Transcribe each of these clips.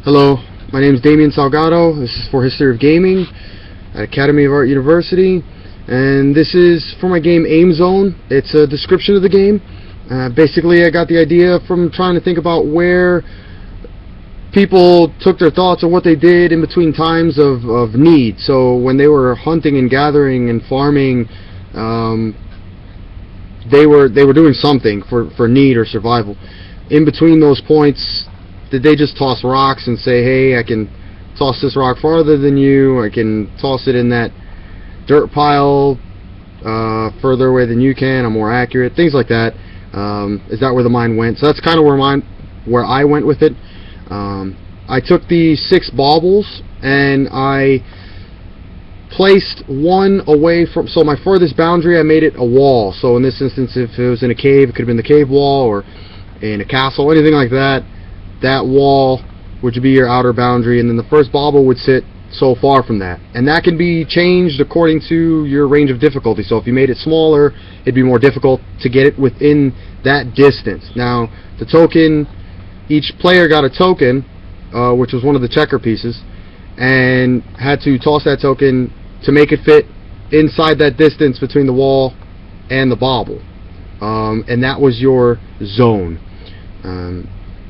Hello, my name is Damian Salgado. This is for History of Gaming at Academy of Art University, and this is for my game Aim Zone. It's a description of the game. Basically, I got the idea from trying to think about where people took their thoughts or what they did in between times of need. So when they were hunting and gathering and farming, they were doing something for need or survival. In between those points, did they just toss rocks and say, hey, I can toss this rock farther than you, I can toss it in that dirt pile further away than you can, I'm more accurate, things like that. Is that where the mind went? So that's kind of where I went with it. I took the 6 baubles and I placed one away from, so my furthest boundary I made it a wall. So in this instance, if it was in a cave, it could have been the cave wall, or in a castle, anything like that. That wall would be your outer boundary, and then the first bauble would sit so far from that. And that can be changed according to your range of difficulty. So if you made it smaller, it'd be more difficult to get it within that distance. Now, the token, each player got a token, which was one of the checker pieces, and had to toss that token to make it fit inside that distance between the wall and the bauble. And that was your zone.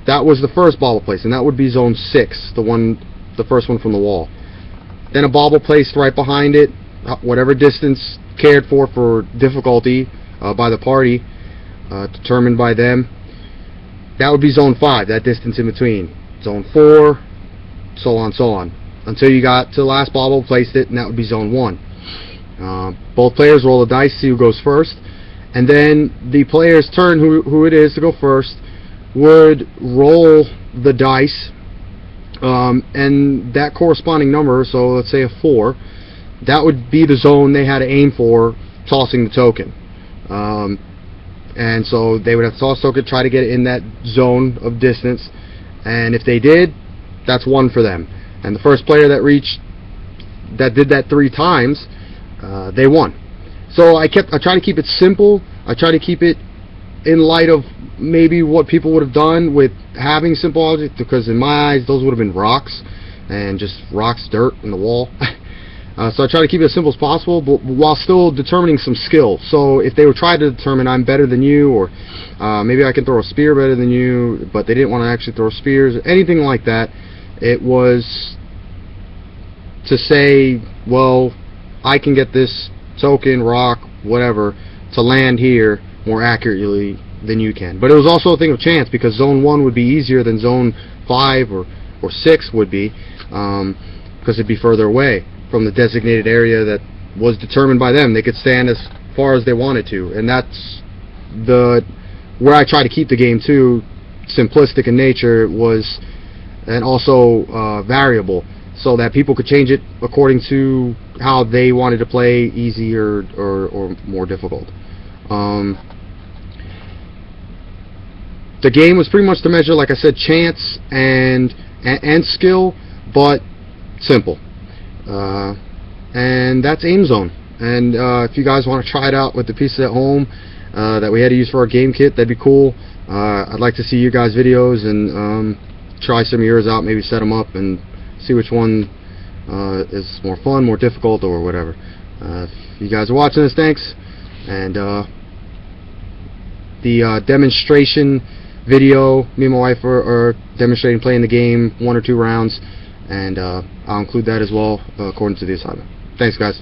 That was the first bauble place, and that would be zone 6, the first one from the wall. Then a bauble placed right behind it, whatever distance cared for difficulty by the party, determined by them. That would be zone 5, that distance in between. Zone 4, so on, until you got to the last bauble, placed it, and that would be zone 1. Both players roll a dice, see who goes first, and then the player's turn, who it is to go first, would roll the dice, and that corresponding number, so let's say a 4, that would be the zone they had to aim for tossing the token. And so they would have to toss the token, try to get it in that zone of distance, and if they did, that's 1 for them. And the first player that did that 3 times, they won. So I try to keep it simple. I try to keep it in light of maybe what people would have done with having simple objects, because in my eyes those would have been rocks, and just rocks, dirt, and the wall. So I try to keep it as simple as possible, but while still determining some skill. So if they were trying to determine I'm better than you, or maybe I can throw a spear better than you, but they didn't want to actually throw spears, anything like that, it was to say, well, I can get this token, rock, whatever, to land here more accurately than you can. But it was also a thing of chance, because zone 1 would be easier than zone 5 or 6 would be, because it'd be further away from the designated area that was determined by them. They could stand as far as they wanted to, and that's where I try to keep the game too simplistic in nature, was, and also variable, so that people could change it according to how they wanted to play, easy or more difficult. The game was pretty much to measure, like I said, chance and skill, but simple. And that's Aim Zone. And if you guys want to try it out with the pieces at home that we had to use for our game kit, that'd be cool. I'd like to see you guys' videos and try some of yours out, maybe set them up and see which one is more fun, more difficult, or whatever. If you guys are watching this, thanks. And the demonstration video, me and my wife are demonstrating playing the game 1 or 2 rounds, and I'll include that as well according to the assignment. Thanks, guys.